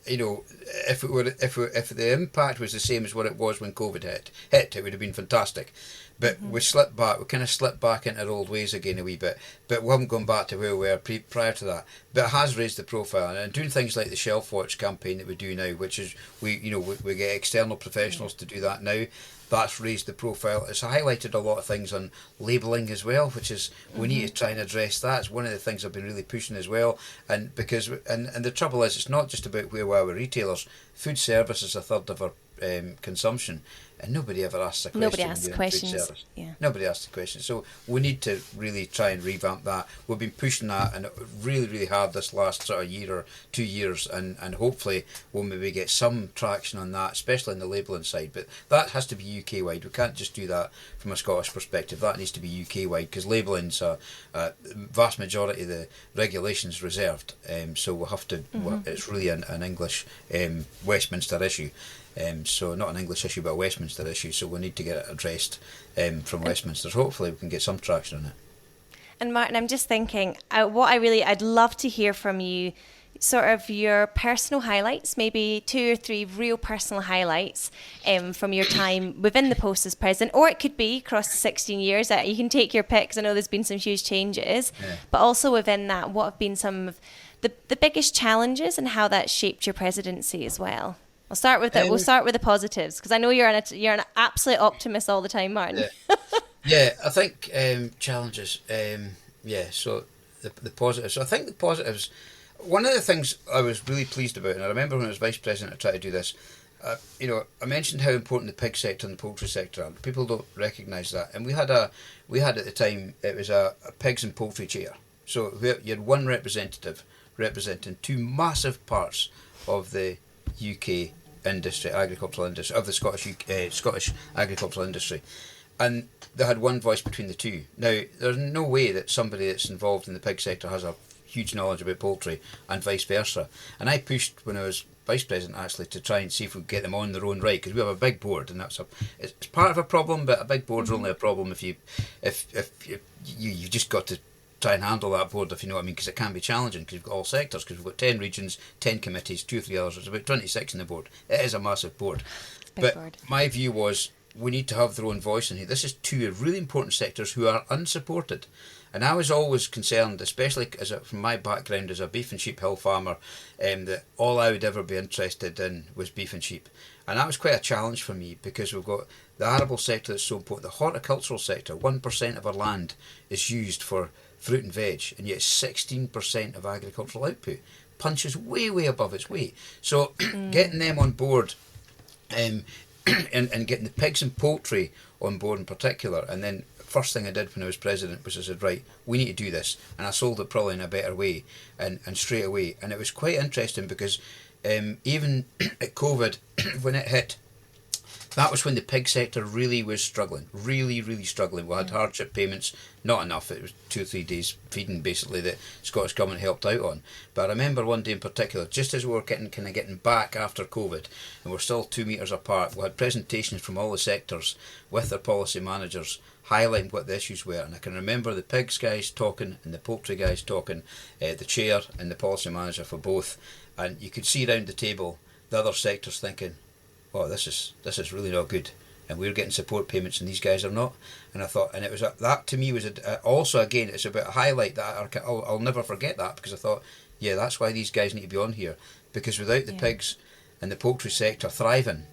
if the impact was the same as what it was when COVID hit, it would have been fantastic. But we kind of slipped back into our old ways again a wee bit. But we haven't gone back to where we were prior to that. But it has raised the profile, and doing things like the Shelf Watch campaign that we do now, which is we get external professionals to do that now. That's raised the profile. It's highlighted a lot of things on labelling as well, which is we need to try and address that. It's one of the things I've been really pushing as well. And because and the trouble is, it's not just about where we are with retailers. Food service is a third of our consumption, and nobody ever asks a question.
Nobody asks questions. Yeah.
Nobody asks the question. So we need to really try and revamp that. We've been pushing that and really, really hard this last sort of year or 2 years, and hopefully we'll maybe get some traction on that, especially on the labelling side. But that has to be UK wide. We can't just do that from a Scottish perspective. That needs to be UK wide, because labelling's a vast majority of the regulations reserved. So we'll have to. Well, it's really an English Westminster issue. So not an English issue, but a Westminster issue. So we need to get it addressed from Westminster. So hopefully we can get some traction on it.
And Martin, I'm just thinking, I'd love to hear from you, sort of your personal highlights, maybe 2 or 3 real personal highlights from your time within the post as president, or it could be across the 16 years. You can take your pick, 'cause I know there's been some huge changes, but also within that, what have been some of the biggest challenges and how that shaped your presidency as well? We'll start with it. We'll start with the positives, because I know you're an absolute optimist all the time, Martin.
Yeah, I think challenges. So the positives. So I think the positives. One of the things I was really pleased about, and I remember when I was vice president, I tried to do this. I mentioned how important the pig sector and the poultry sector are. People don't recognise that, and we had at the time, it was a pigs and poultry chair. So you had one representative representing 2 massive parts of the UK industry, agricultural industry, of the Scottish agricultural industry, and they had one voice between the two. Now, there's no way that somebody that's involved in the pig sector has a huge knowledge about poultry, and vice versa. And I pushed when I was vice president actually to try and see if we could get them on their own right, because we have a big board, and it's part of a problem, but a big board's only a problem if you just got to try and handle that board, if you know what I mean, because it can be challenging, because we've got all sectors, because we've got 10 regions, 10 committees, 2 or 3 others. It's about 26 in the board. It is a massive board. But my view was we need to have their own voice in here. This is 2 really important sectors who are unsupported. And I was always concerned, especially from my background as a beef and sheep hill farmer, that all I would ever be interested in was beef and sheep. And that was quite a challenge for me, because we've got the arable sector that's so important. The horticultural sector, 1% of our land is used for fruit and veg, and yet 16% of agricultural output punches way, way above its weight. So getting them on board and getting the pigs and poultry on board in particular, and then first thing I did when I was president was I said, right, we need to do this, and I sold it probably in a better way and straight away. And it was quite interesting, because even at COVID, when it hit, that was when the pig sector really was struggling, really, really struggling. We had hardship payments, not enough. It was 2 or 3 days feeding, basically, that Scottish Government helped out on. But I remember one day in particular, just as we were getting back after COVID, and we're still 2 metres apart, we had presentations from all the sectors with their policy managers highlighting what the issues were. And I can remember the pigs guys talking and the poultry guys talking, the chair and the policy manager for both. And you could see around the table the other sectors thinking, oh, this is really not good, and we're getting support payments and these guys are not. And I thought, and it was that to me was also, again, it's about a highlight that I'll never forget that, because I thought, yeah, that's why these guys need to be on here, because without the pigs and the poultry sector thriving,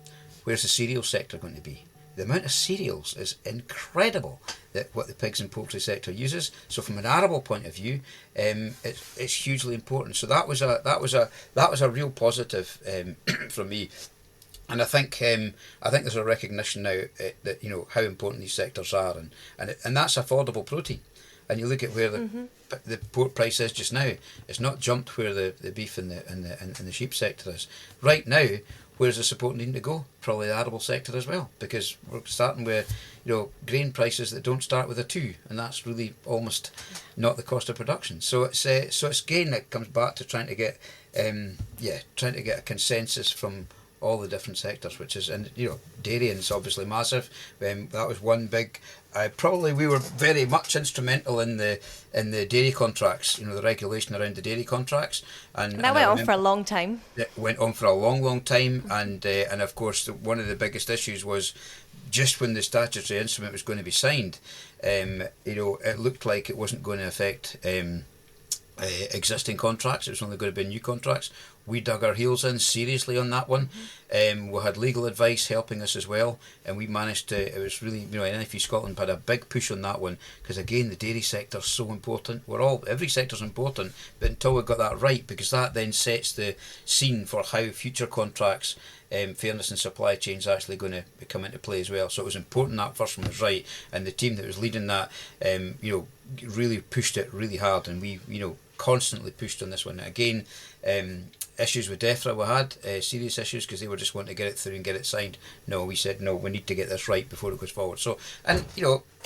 where's the cereal sector going to be? The amount of cereals is incredible, that what the pigs and poultry sector uses. So from an arable point of view, it's hugely important. So that was a real positive for me. And I think there's a recognition now that how important these sectors are, and that's affordable protein. And you look at where the pork price is just now; it's not jumped where the beef and the sheep sector is right now. Where's the support needing to go? Probably the arable sector as well, because we're starting with grain prices that don't start with a 2, and that's really almost not the cost of production. So it's again, it comes back to trying to get a consensus from all the different sectors, which is, and dairy is obviously massive. That was one big. Probably we were very much instrumental in the dairy contracts. The regulation around the dairy contracts, and
that went on for a long time.
It went on for a long time, and of course one of the biggest issues was just when the statutory instrument was going to be signed. It looked like it wasn't going to affect existing contracts. It was only going to be new contracts. We dug our heels in seriously on that one. We had legal advice helping us as well, and we managed to. It was really, NFU Scotland had a big push on that one, because again, the dairy sector is so important. Every sector's important, but until we got that right, because that then sets the scene for how future contracts, fairness and supply chain is actually going to come into play as well. So it was important that first one was right, and the team that was leading that, really pushed it really hard, and we, constantly pushed on this one. Again, issues with DEFRA we had, serious issues, because they were just wanting to get it through and get it signed. No, we said, no, we need to get this right before it goes forward. So, and,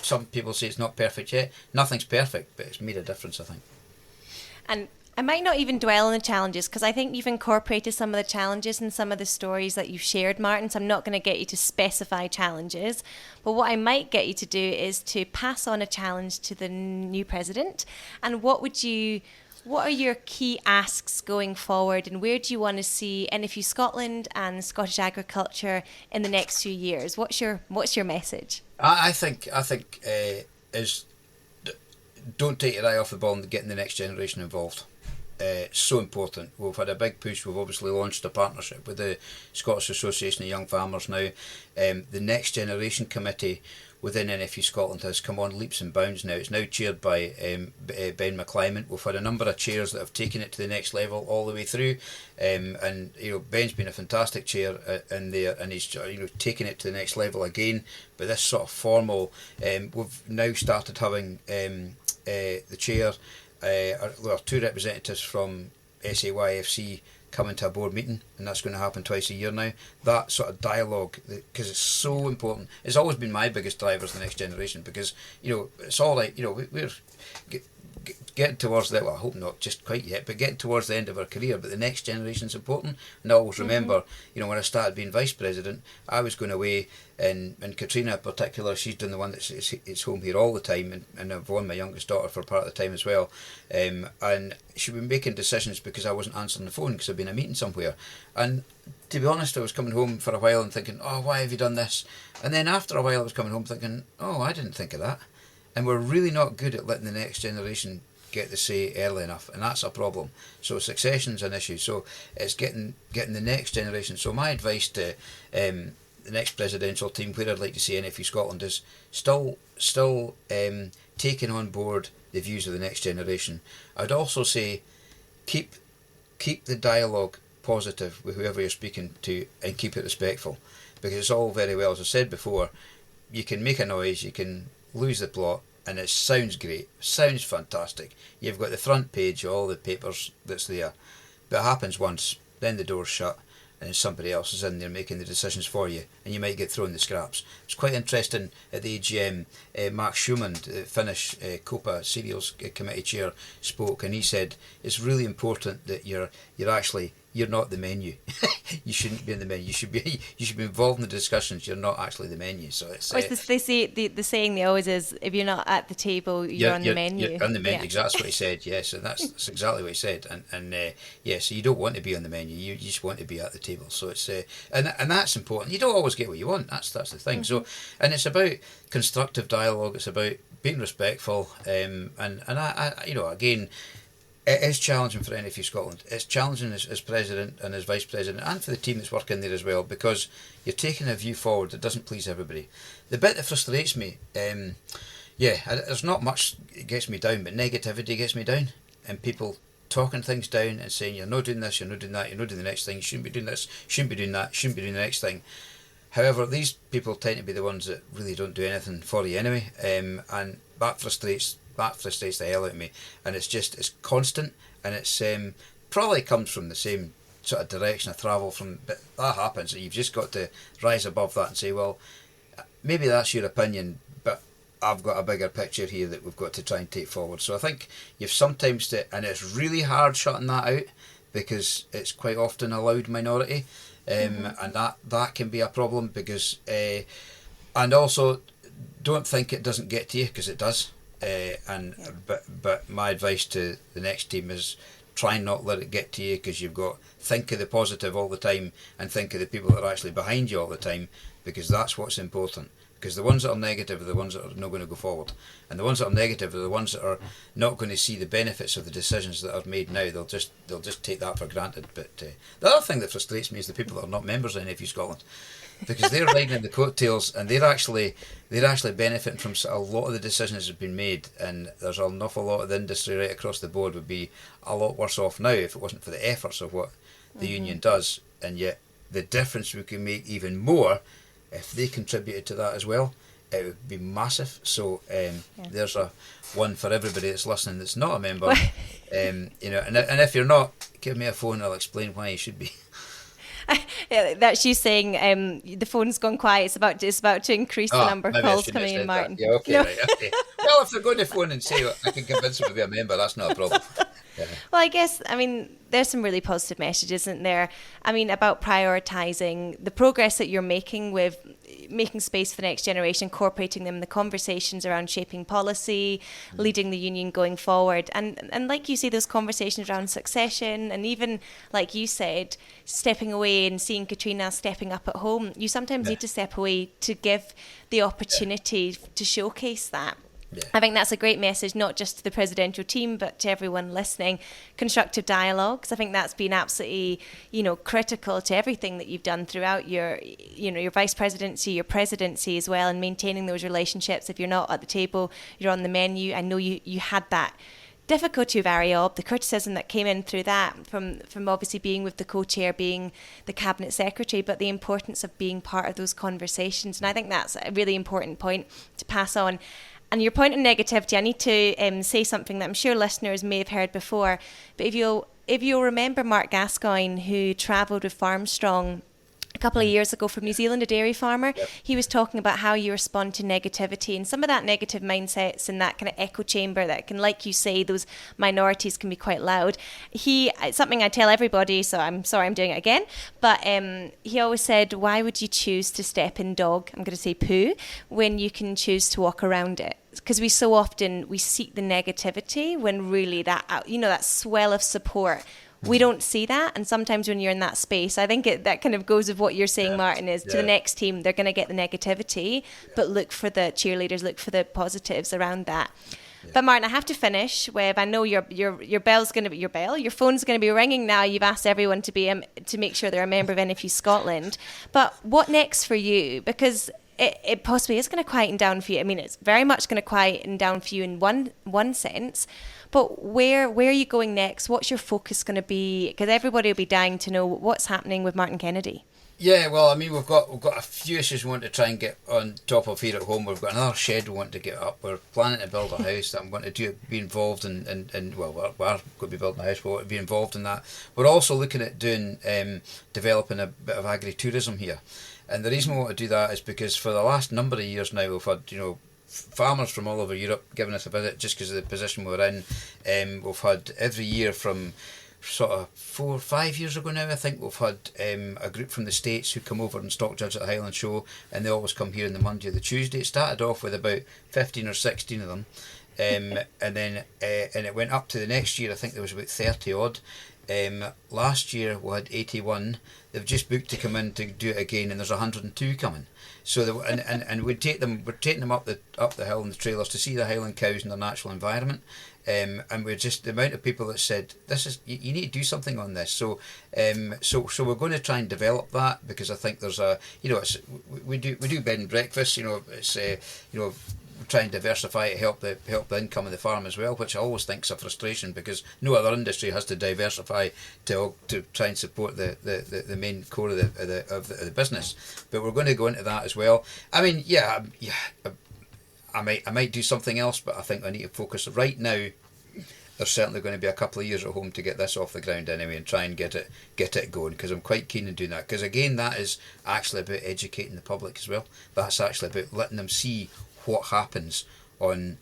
some people say it's not perfect yet. Nothing's perfect, but it's made a difference, I think.
And I might not even dwell on the challenges, because I think you've incorporated some of the challenges in some of the stories that you've shared, Martin, so I'm not going to get you to specify challenges. But what I might get you to do is to pass on a challenge to the new president. And what are your key asks going forward, and where do you want to see NFU Scotland and Scottish agriculture in the next few years? What's your message?
I think is don't take your eye off the ball and getting the next generation involved. It's so important. We've had a big push. We've obviously launched a partnership with the Scottish Association of Young Farmers now. The Next Generation Committee within NFU Scotland has come on leaps and bounds now. It's now chaired by Ben McClymont. We've had a number of chairs that have taken it to the next level all the way through, and Ben's been a fantastic chair in there, and he's taken it to the next level again. But this sort of formal, we've now started having the chair. Two representatives from SAYFC coming to a board meeting, and that's going to happen twice a year now. That sort of dialogue, because it's so important. It's always been my biggest driver, the next generation, because it's all right. We're getting towards the, well, I hope not just quite yet, but getting towards the end of our career. But the next generation is important. And I always remember, when I started being vice president, I was going away, and Katrina in particular, she's done the one that's home here all the time, and I've won my youngest daughter for part of the time as well. And she'd been making decisions because I wasn't answering the phone because I'd been in a meeting somewhere. And to be honest, I was coming home for a while and thinking, oh, why have you done this? And then after a while I was coming home thinking, oh, I didn't think of that. And we're really not good at letting the next generation get the say early enough, and that's a problem. So succession's an issue. So it's getting the next generation. So my advice to the next presidential team, where I'd like to see NFU Scotland, is still taking on board the views of the next generation. I'd also say keep the dialogue positive with whoever you're speaking to, and keep it respectful, because it's all very well, as I said before, you can make a noise, you can lose the plot, and it sounds great, sounds fantastic. You've got the front page of all the papers that's there, but it happens once, then the door's shut, and somebody else is in there making the decisions for you, and you might get thrown the scraps. It's quite interesting at the AGM. Mark Schumann, the Finnish COPA Cereals Committee Chair, spoke, and he said it's really important that you're not the menu. You shouldn't be in the menu. You should be involved in the discussions. You're not actually the menu. So it's.
They say the saying they always is, if you're not at the table, you're on the menu.
You're on the menu.
Yeah.
Exactly, that's what he said. Yes, and that's exactly what he said. And so you don't want to be on the menu. You just want to be at the table. So it's and that's important. You don't always get what you want. That's the thing. So, and it's about constructive dialogue. It's about being respectful. And I again. It is challenging for NFU Scotland. It's challenging as president and as vice president, and for the team that's working there as well, because you're taking a view forward that doesn't please everybody. The bit that frustrates me, there's not much that gets me down, but negativity gets me down, and people talking things down and saying you're not doing this, you're not doing that, you're not doing the next thing, you shouldn't be doing this, shouldn't be doing that, shouldn't be doing the next thing. However, these people tend to be the ones that really don't do anything for you anyway, and that frustrates the hell out of me, and it's constant, and it's probably comes from the same sort of direction of travel from, but that happens, and you've just got to rise above that and say, well, maybe that's your opinion, but I've got a bigger picture here that we've got to try and take forward. So I think you've sometimes to, and it's really hard shutting that out, because it's quite often a loud minority, and that can be a problem because, and also don't think it doesn't get to you, because it does. But my advice to the next team is try and not let it get to you, because think of the positive all the time and think of the people that are actually behind you all the time, because that's what's important. Because the ones that are negative are the ones that are not going to go forward, and the ones that are negative are the ones that are not going to see the benefits of the decisions that are made now. They'll just take that for granted. But the other thing that frustrates me is the people that are not members of NFU Scotland, because they're riding in the coattails, and they're actually benefiting from a lot of the decisions that have been made. And there's an awful lot of the industry right across the board would be a lot worse off now if it wasn't for the efforts of what the union does. And yet the difference we can make even more if they contributed to that as well. It would be massive. So there's a one for everybody that's listening that's not a member. And if you're not, give me a phone. I'll explain why you should be.
That's you saying the phone's gone quiet. It's about to increase the number of calls coming in, Martin.
Yeah, okay, no. Right, okay. Well, if they're going to phone and say I can convince them to be a member, that's not a problem. Yeah.
Well, I guess, there's some really positive messages, isn't there? About prioritising the progress that you're making with making space for the next generation, incorporating them in the conversations around shaping policy, leading the union going forward. And like you say, those conversations around succession, and even, like you said, stepping away and seeing Katrina stepping up at home. You sometimes need to step away to give the opportunity to showcase that. Yeah. I think that's a great message, not just to the presidential team, but to everyone listening. Constructive dialogues. I think that's been absolutely, critical to everything that you've done throughout your vice presidency, your presidency as well, and maintaining those relationships. If you're not at the table, you're on the menu. I know you had that difficulty with Ariob, the criticism that came in through that from obviously being with the co-chair, being the cabinet secretary, but the importance of being part of those conversations. And I think that's a really important point to pass on. And your point on negativity, I need to say something that I'm sure listeners may have heard before. But if you'll remember Mark Gascoigne, who travelled with Farmstrong a couple of years ago from New Zealand, a dairy farmer, he was talking about how you respond to negativity, and some of that negative mindsets and that kind of echo chamber that can, like you say, those minorities can be quite loud. It's something I tell everybody, so I'm sorry I'm doing it again, but he always said, why would you choose to step in dog, I'm going to say poo, when you can choose to walk around it? Because we so often, we seek the negativity when really that swell of support, we don't see that. And sometimes when you're in that space, I think that kind of goes with what you're saying, Martin, is to the next team, they're going to get the negativity, but look for the cheerleaders, look for the positives around that. Yeah. But Martin, I have to finish with, I know your bell's going to be, your phone's going to be ringing now. You've asked everyone to make sure they're a member of NFU Scotland. But what next for you? Because it possibly is going to quieten down for you. It's very much going to quieten down for you in one sense. But where are you going next? What's your focus going to be? Because everybody will be dying to know what's happening with Martin Kennedy.
Yeah, well, we've got a few issues we want to try and get on top of here at home. We've got another shed we want to get up. We're planning to build a house that I'm going to be involved in. Well, we're going to be building a house. We want to be involved in that. We're also looking at developing a bit of agri-tourism here. And the reason we want to do that is because for the last number of years now, we've had, farmers from all over Europe giving us a visit just because of the position we're in. We've had every year from sort of 4 or 5 years ago now, I think, we've had a group from the States who come over and stock judge at the Highland Show, and they always come here on the Monday or the Tuesday. It started off with about 15 or 16 of them, and then and it went up to the next year, I think there was about 30 odd. Last year we had 81. They've just booked to come in to do it again, and there's 102 coming. So and we're taking them up the hill in the trailers to see the Highland cows in their natural environment. And we're just the amount of people that said you need to do something on this. So we're going to try and develop that, because I think there's we do bed and breakfast. It's try and diversify to help the income of the farm as well, which I always think is a frustration, because no other industry has to diversify to try and support the main core of the business. But we're going to go into that as well. I might do something else, but I think I need to focus right now. There's certainly going to be a couple of years at home to get this off the ground anyway, and try and get it going, because I'm quite keen on doing that. Because again, that is actually about educating the public as well. That's actually about letting them see what happens on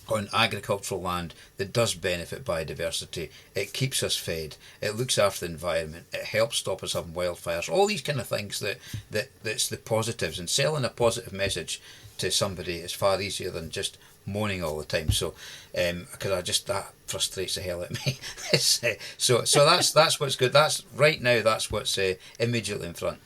on agricultural land that does benefit biodiversity. It keeps us fed. It looks after the environment. It helps stop us having wildfires. All these kind of things that's the positives. And selling a positive message to somebody is far easier than just moaning all the time. So, because that frustrates the hell out of me. So that's what's good. That's right now. That's what's immediately in front.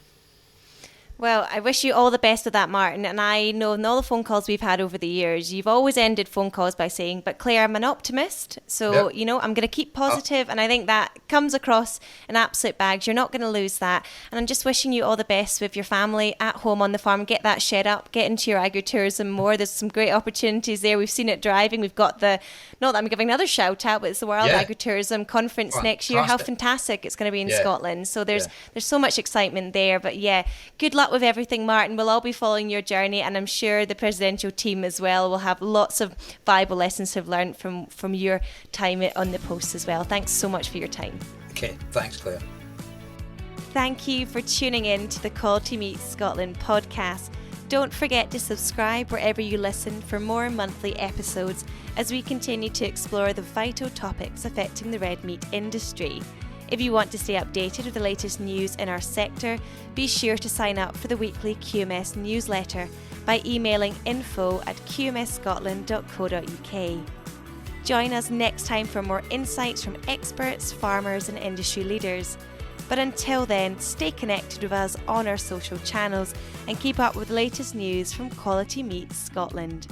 Well, I wish you all the best with that, Martin. And I know in all the phone calls we've had over the years, you've always ended phone calls by saying, but Claire, I'm an optimist. So,
Yep.
I'm going to keep positive. And I think that comes across in absolute bags. You're not going to lose that. And I'm just wishing you all the best with your family at home on the farm. Get that shed up, get into your agritourism more. There's some great opportunities there. We've seen it driving. We've got not that I'm giving another shout out, but it's the World Agritourism Conference next year. How fantastic it's going to be in Scotland. So there's so much excitement there. But good luck with everything, Martin. We'll all be following your journey, and I'm sure the presidential team as well will have lots of valuable lessons to have learned from your time on the post as well. Thanks so much for your time.
Okay, thanks, Claire.
Thank you for tuning in to the Quality Meat Scotland podcast. Don't forget to subscribe wherever you listen for more monthly episodes as we continue to explore the vital topics affecting the red meat industry. If you want to stay updated with the latest news in our sector, be sure to sign up for the weekly QMS newsletter by emailing info@qmsscotland.co.uk. Join us next time for more insights from experts, farmers and industry leaders. But until then, stay connected with us on our social channels and keep up with the latest news from Quality Meat Scotland.